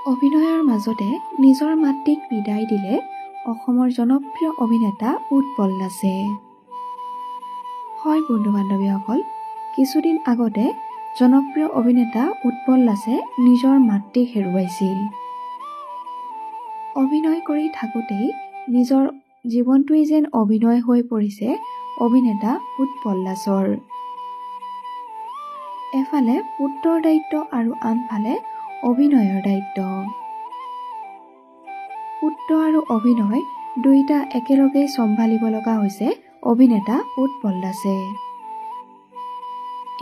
অভিনয়ৰ মাজতে নিজৰ মাতৃক বিদায় দিলে অসমৰ জনপ্ৰিয় অভিনেতা উৎপল দাসে। হয় বন্ধু-বান্ধৱীসকল, কিছুদিন আগতে জনপ্ৰিয় অভিনেতা উৎপল দাসে নিজৰ মাতৃক হেৰুৱাইছিল। অভিনয় কৰি থাকোঁতেই নিজৰ জীৱনটোৱেই যেন অভিনয় হৈ পৰিছে অভিনেতা উৎপল দাসৰ। এফালে পুত্ৰৰ দায়িত্ব আৰু আনফালে অভিনয়ৰ দায়িত্ব। পুত্ৰ আৰু অভিনয় দুয়োটা একেলগে চম্ভালিব লগা হৈছে অভিনেতা উৎপল দাসে।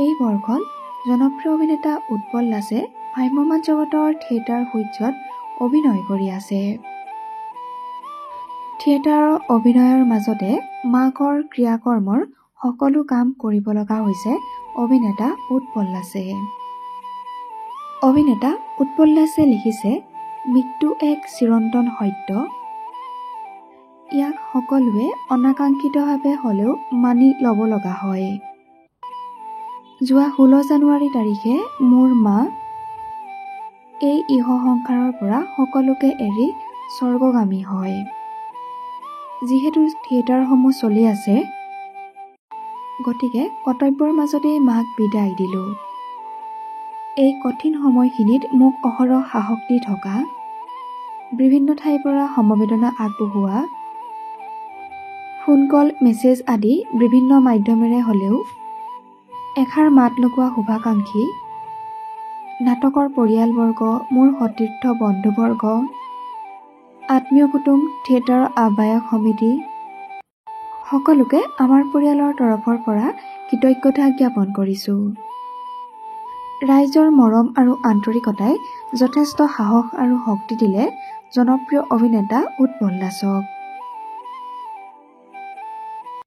এই বৰ্ষত জনপ্ৰিয় অভিনেতা উৎপল দাসে ভ্ৰাম্যমাণ জগতৰ থিয়েটাৰ সূৰ্যত অভিনয় কৰি আছে। থিয়েটাৰৰ অভিনয়ৰ মাজতে মাকৰ ক্ৰিয়াকৰ্মৰ সকলো কাম কৰিব লগা হৈছে অভিনেতা উৎপল দাসে। অভিনেতা উৎপল দাসে লিখিছে, মৃত্যু এক চিৰন্তন সত্য। ইয়াক সকলোৱে অনাকাংক্ষিতভাৱে হ'লেও মানি ল'ব লগা হয়। যোৱা 16 জানুৱাৰী তাৰিখে মোৰ মা এই ইহ সংসাৰৰ পৰা সকলোকে এৰি স্বৰ্গগামী হয়। যিহেতু থিয়েটাৰসমূহ চলি আছে, গতিকে কৰ্তব্যৰ মাজতেই মাক বিদায় দিলোঁ। এই কঠিন সময়খিনিত মোক অহৰহ সাহস দি থকা, বিভিন্ন ঠাইৰ পৰা সমবেদনা আগবঢ়োৱা, ফোন কল মেছেজ আদি বিভিন্ন মাধ্যমেৰে হ'লেও এষাৰ মাত লগোৱা শুভাকাংক্ষী, নাটকৰ পৰিয়ালবৰ্গ, মোৰ সতীৰ্থ বন্ধুবৰ্গ, আত্মীয় কুটুম, থিয়েটাৰৰ আহ্বায়ক সমিতি সকলোকে আমাৰ পৰিয়ালৰ তৰফৰ পৰা কৃতজ্ঞতা জ্ঞাপন কৰিছোঁ। ৰাইজৰ মৰম আৰু আন্তৰিকতাই যথেষ্ট সাহস আৰু শক্তি দিলে জনপ্ৰিয় অভিনেতা উৎপল দাসক।